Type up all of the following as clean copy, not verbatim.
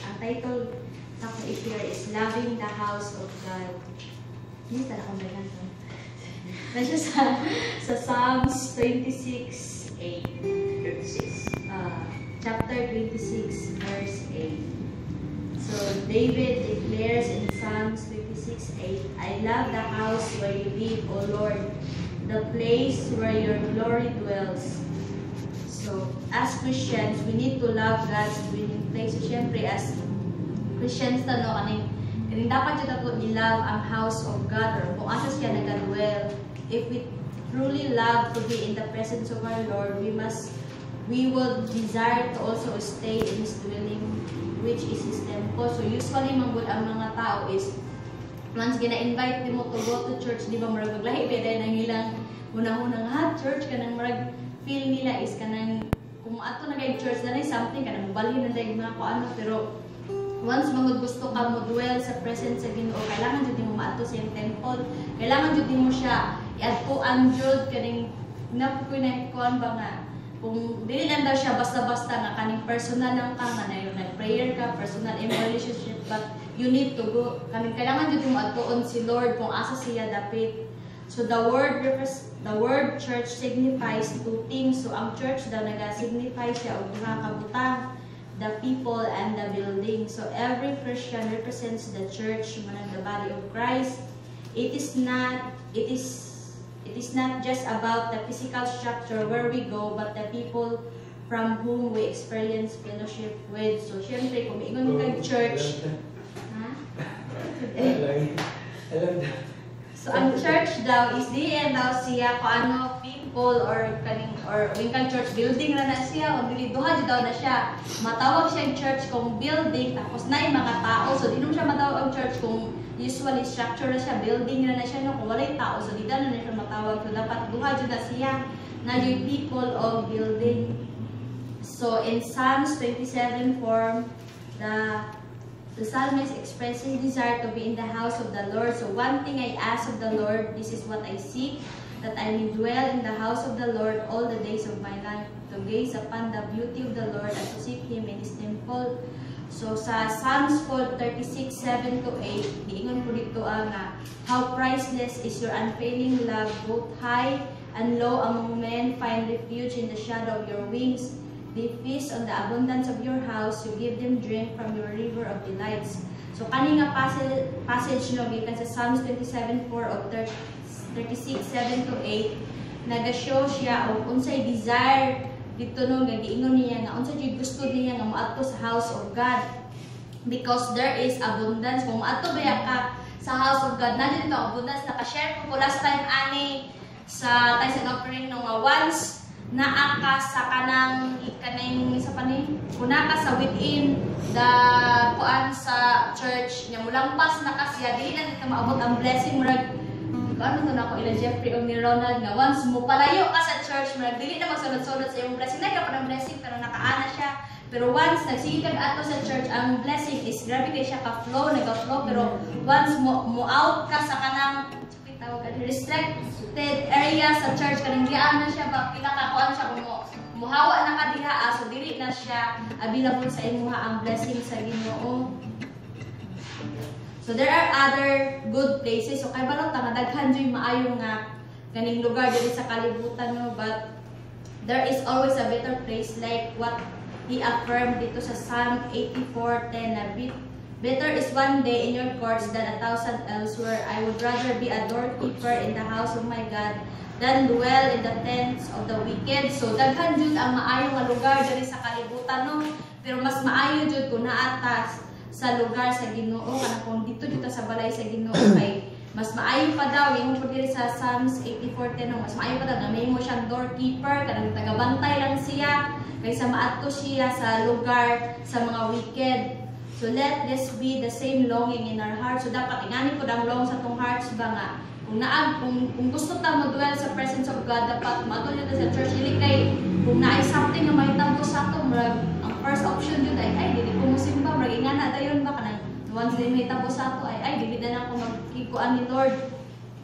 Ang title sa akong i-share is Loving the House of God. Hindi tala kong bayan to. Nandiyo sa Psalms 26:8. Chapter 26, verse 8. So, David declares in Psalms 26:8, I love the house where you live, O Lord, the place where your glory dwells. So, as Christians, we need to love God's dwelling place. So, syempre, as Christians, kaning dapat dito po i-love ang house of God, or kung asa siya nag-dwell. If we truly love to be in the presence of our Lord, we will desire to also stay in His dwelling, which is His temple. So usually manggod ang mga tao is once gina-invite mo to go to church, di ba marag maglahi pwede nang ilang unang-unang church kanang marag feel nila is kanang kung ato na kay church na something kanang balhin na dahil mga ano, pero once manggod gusto ka mo dwell sa presence sa Ginoo, kailangan jud mo maato sa iyang temple, kailangan jud mo siya iadtuan jud kaning napukoy na kuan ba nga kung dili lang daw siya basta-basta nga kaning personal lang ka nga nag-prayer ka, personal in relationship, but you need to go kaning kailangan jud mo adtuon si Lord kung asa siya dapit. So the word church signifies two things. So ang church daw naga-signify siya og duha ka butang, the people and the building. So every Christian represents the church, the body of Christ. It is not just about the physical structure where we go, but the people from whom we experience fellowship with. So, syempre, kung ingon kag church, so ang church daw is diyan daw siya kung ano people or wingkang church building na siya o dili duha daw na siya. Matawag siyang church kung building tapos naay mga tao. So, di naman siya matawag ang church kung usually structure na siya, building na siya, no? Kung walay tao, so di na siya matawag. So, dapat duha dyan na siya na yung people of building. So, in Psalms 27 form, the psalmist expresses desire to be in the house of the Lord. So, one thing I ask of the Lord, this is what I seek, that I may dwell in the house of the Lord all the days of my life, to gaze upon the beauty of the Lord and to seek Him in His temple. So, sa Psalms 36:7-8, diingon ko dito nga, how priceless is your unfailing love, both high and low among men find refuge in the shadow of your wings. They feast on the abundance of your house, you give them drink from your river of delights. So, kani nga passage no, gikan sa Psalms 27:4 of 36:7-8, naga-show siya o unsay desire dito no, giingon niya nga unsa jud gusto niya nga moadto sa house of God, because there is abundance. Kung moadto ba ka sa house of God, na dito abundance. Naka-share ko last time ani sa tayo sa offering no nga once naa ka sa kanang isa pa ni una ka sa within the kuan sa church nya mulangpas na ka siya, dili na dito maabot ang blessing murag ano to na ako ila Jeffrey o ni Ronald nga once mo palayo ka sa church, dili na magsunod-sunod sa iyong blessing. Nagka pa ng blessing pero nakaana siya. Pero once nagsigig ato sa church, ang blessing is grabe kay siya ka-flow, nag-flow. Pero once mo out ka sa kanang restricted area sa church, kanang diyan na siya, pinakakuan siya kung muhawa na ka diha, so dili na siya available sa imuha ang blessing sa Ginoo. So there are other good places. So kay balot nga daghan joy maayo nga kaning lugar diri sa kalibutan no, but there is always a better place, like what he affirmed dito sa Psalm 84:10 na better is one day in your courts than 1,000 elsewhere. I would rather be a doorkeeper in the house of my God than dwell in the tents of the wicked. So daghan jud ang maayo nga lugar diri sa kalibutan no, pero mas maayo jud kun naatas sa lugar sa Ginoo, kanang kung dito sa balay sa Ginoo kay mas maayo pa daw yung pud diri sa Psalms 84:10 mas maayo pa daw na may mo siyang doorkeeper, kanang tagabantay lang siya kaysa maadto siya sa lugar sa mga wicked. So let this be the same longing in our hearts. So dapat ingani pud ang long sa tong hearts ba nga kung gusto ta mo dwell sa presence of God, dapat maadto ta sa church, dili kay kung naay something nga mahitabo sa ato murag first option yun ay dili ko musimba, marag ingana dayon ba kanang once din may tabo sa ato ay dili na ako magkikuan ni Lord.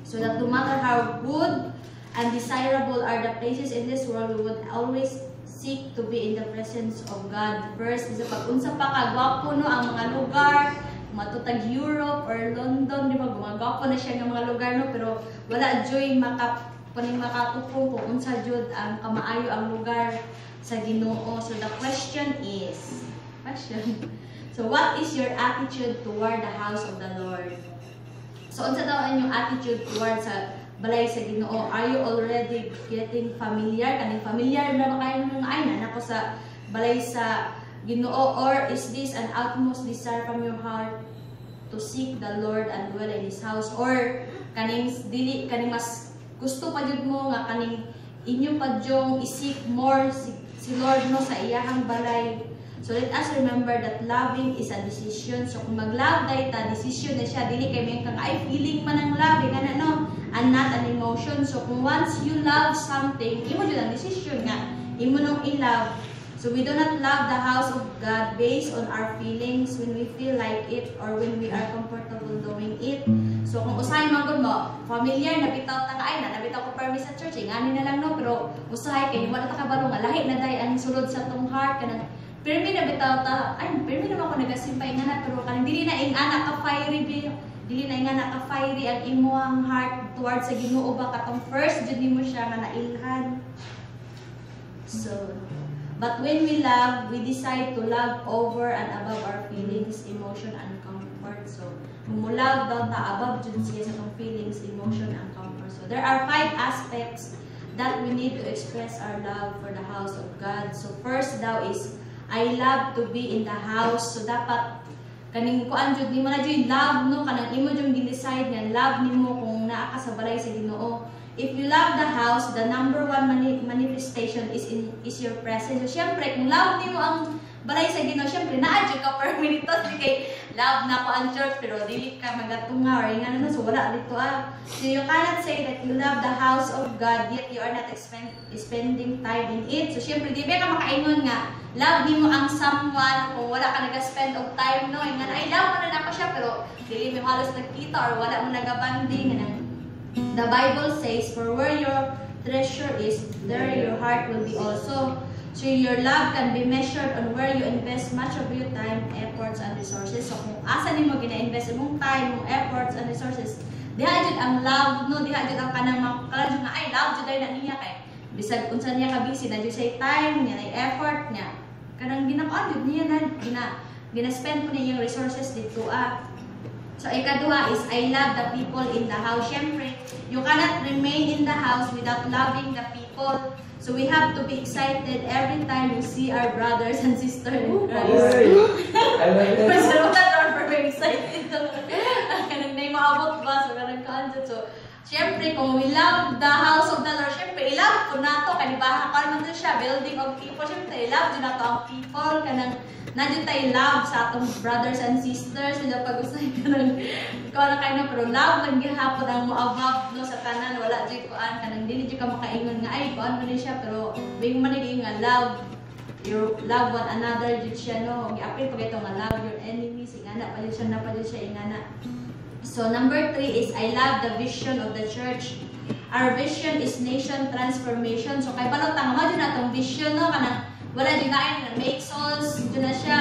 So that no matter how good and desirable are the places in this world, we would always seek to be in the presence of God. First, is pag-unsa pa kagwapo no ang mga lugar, matutag Europe or London, di ba? Gumagwapo na siya ng mga lugar no, pero wala joy makatupong kung unsa jud ang kamaayo ang lugar sa Ginoo. So the question is, so what is your attitude toward the house of the Lord? So unsa daw ang inyong attitude toward sa balay sa Ginoo? Are you already getting familiar? Kaning familiar na ba kayo ng ay na ko sa balay sa Ginoo, or is this an utmost desire from your heart to seek the Lord and dwell in His house? Or kaning mas gusto pa jud mo nga kaning inyo pa jong isik more si Lord no sa iyahang balay. So let us remember that loving is a decision. So kung mag-love day ta, decision na siya, dili kay may kang ay feeling man ang love, nga no, and not an emotion. So kung once you love something, imo jud ang decision nga imo nung i-love. So we do not love the house of God based on our feelings when we feel like it or when we are comfortable doing it. So kung usahay man gud mo, familiar na bitaw ta kaay na nabitaw ko permis sa church, ngani na lang no, pero usahay kay wala ta kabalo nga lahi na day ang sulod sa tong heart kanang permi na bitaw ta, ay permi naman ko nagasimpay nga na, pero kanang dili na ing anak ka fiery, dili na ing anak ka fiery ang imuhang heart towards sa Ginoo ba katong first jud nimo siya nga nailhan. So but when we love, we decide to love over and above our feelings, emotion, and comfort. So, kung mo love daw ta, above dyan siya sa tong feelings, emotion, and comfort. So, there are 5 aspects that we need to express our love for the house of God. So, first daw is, I love to be in the house. So, dapat, kaning kuan jud nimo na jud love, no? Kanang imo jud gi-decide nga love nimo kung naa ka sa balay sa Ginoo. If you love the house, the number 1 manifestation is your presence. So, syempre, kung love niyo ang balay sa Ginoo, syempre, na-adyo ka per minute. Di kay love na ko ang church, pero dili ka magatunga or yung ano, so wala dito So, you cannot say that you love the house of God, yet you are not spending time in it. So, syempre, di ba ka makaingon nga, love niyo ang someone kung wala ka nag-spend of time, no? Yung ay, love mo na ako siya, pero dili mo halos nagkita or wala mo nag-abanding, the Bible says, for where your treasure is, there your heart will be also. So your love can be measured on where you invest much of your time, efforts, and resources. So kung asa nimo gina-invest mong time, mong efforts, and resources, diha jud ang love, no? Diha jud ang kanang makakalad nga, ay, love jud ay na niya kay. Bisag unsa niya ka busy, na jud say time niya, na effort niya. Kanang ginakuan jud niya na, gina-spend po niya yung resources dito So, ikaduha is, I love the people in the house. Syempre, you cannot remain in the house without loving the people. So, we have to be excited every time we see our brothers and sisters in Christ. I love that. Pero not for being excited. Kanang na yung maabot ba? So, kanang kaanjot. So, syempre, kung we love the house of the Lord, syempre, i-love ko na ito. Kanibaha ka naman doon siya, building of people. Syempre, i-love din na ito ang people. Kanang nandiyo tayo love sa atong brothers and sisters. Hindi pag-usay ka ng ikaw na kayo na, pero love lang gihapon ang mo-above no, sa kanan. Wala dyan kuan ka nang dili dyan ka makaingon nga, ay, kuan mo siya, pero bing manigay nga love. You love one another dyan siya, no? I-appeal pag ito nga love your enemies. Ingana pa dyan siya, na pa dyan siya, ingana. So, number 3 is, I love the vision of the church. Our vision is nation transformation. So, kay balot tanga dyan na itong vision, no? Kanang wala dyan na make souls, dyan na siya.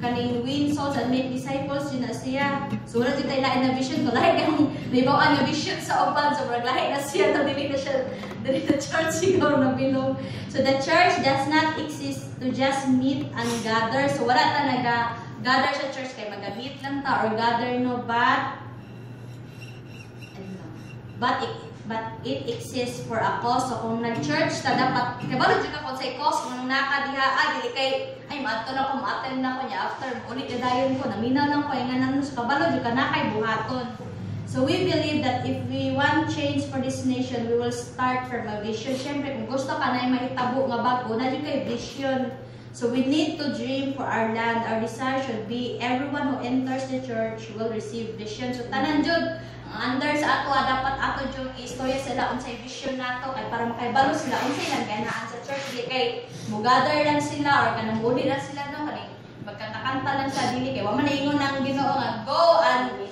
Kaning win souls and make disciples, dyan na siya. So, wala dyan tayo lain na vision. So, lahi kang nabawaan na vision sa upan. So, lahi na siya. Dili na siya. Dili na church siguro na bilong. So, the church does not exist to just meet and gather. So, wala ta gather sa church kay mag-meet lang ta or gather, no? But it exists for a cause. So kung nag-church ta dapat kabalo jud ka kung say cause kung nakadiha dili kay ay maato na ko ma-attend na ko niya after ulit dayon ko naminaw lang ko nga nang so kabalo jud ka na kay buhaton. So we believe that if we want change for this nation, we will start from a vision. Syempre kung gusto ka na mahitabo nga bago na jud kay vision. So we need to dream for our land. Our desire should be everyone who enters the church will receive vision. So tanan jud under sa ato dapat ato jud istorya sila unsay vision nato kay para makaibalo sila unsay lang ganaan sa church di kay mo gather lang sila or kanang muli lang sila no kani magkakanta lang sa dili kay wa man ingon nang Ginoo nga go and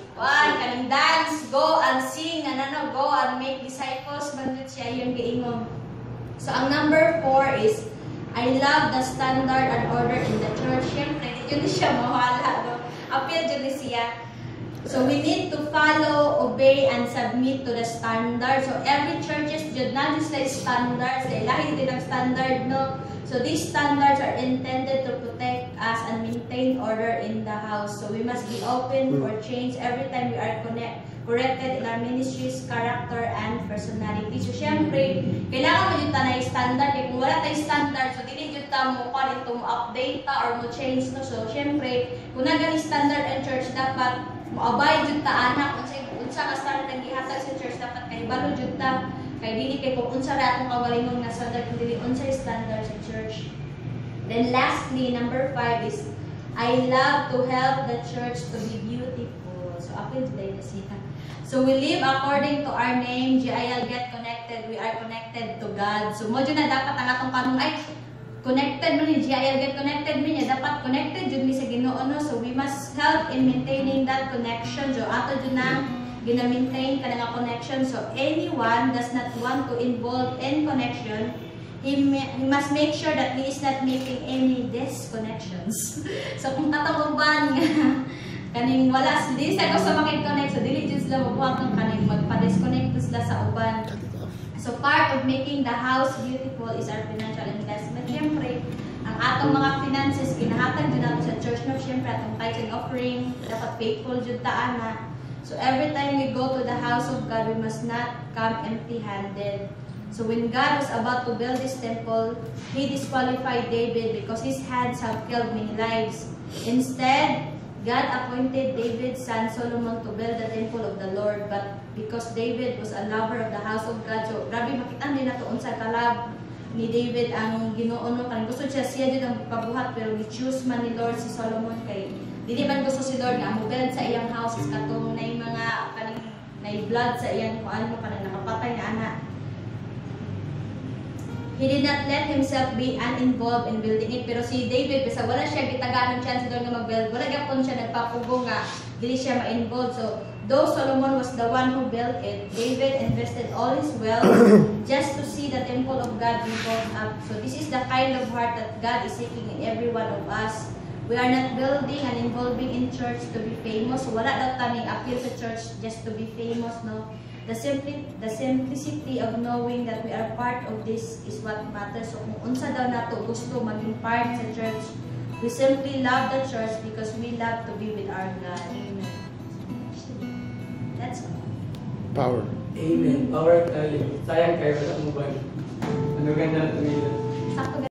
kaning dance, go and sing go and make disciples bandit siya yung giingon. So ang number 4 is I love the standard and order in the church. Siyempre, yun siya mawala. No? Appeal dyan siya. So we need to follow, obey, and submit to the standard. So every churches dyan na just like standards. Lahi din ang standard, no? So these standards are intended to protect us and maintain order in the house. So we must be open for change every time we are corrected in our ministries, character, and personality. So syempre, kailangan mo yung tanay standard. Kung wala tayong standard, so dili yung mo pa ito mo update ta or mo change, no? So syempre, kung nagani standard ang church, dapat mo-abide yung ta anak. Unsa ka standard ang gihatag sa church, dapat kahibalo yung ta. Kaya dili kay kung unsa ra atong kagalingong na standard, kung dili unsa yung standard sa church. Then lastly, number 5 is, I love to help the church to be beautiful. So apil today na siya. So we live according to our name, GIL Get Connected. We are connected to God. So mo na dapat ang atong kanong ay connected mo ni GIL Get Connected mi niya dapat connected jud mi sa Ginoo, no? So we must help in maintaining that connection. So ato jud na gina-maintain ka nga connection. So anyone does not want to involve in connection, he must make sure that he is not making any disconnections. So kung katong uban kaning wala, dili sa gusto makikonnect, so dili dyan sila mabuhat ng kaning magpa-disconnect sila sa uban. So part of making the house beautiful is our financial investment. Siyempre, ang atong mga finances, kinahatag dyan natin sa church, no? Siyempre, atong tithes and offering, dapat faithful dyan taan na. So every time we go to the house of God, we must not come empty-handed. So when God was about to build this temple, He disqualified David because his hands have killed many lives. Instead, God appointed David's son Solomon to build the temple of the Lord, but because David was a lover of the house of God, so grabe makita din nato unsa kalab ni David ang Ginoo, no? Kan gusto siya din ang pabuhat, pero ni-choose man ni Lord si Solomon kay dili man gusto si Lord nga mo build sa iyang house katong nay mga kaning nay blood sa iyang kuan mo kanang nakapatay na anak. He did not let himself be uninvolved in building it. Pero si David, basta wala siya gitaganan chance doon nga mag-build. Wala gapon siya nagpapugo nga, dili siya ma-involved. So, though Solomon was the one who built it, David invested all his wealth just to see the temple of God be built up. So, this is the kind of heart that God is seeking in every one of us. We are not building and involving in church to be famous. So, wala daw tani appeal sa church just to be famous, no? The simplicity of knowing that we are part of this is what matters. So kung unsa daw nato gusto maging part sa church, we simply love the church because we love to be with our God. Amen. That's all. Power. Amen. Power tayo. Sayang kayo. Wala mo ba? Ano ganda ito nila? Sakto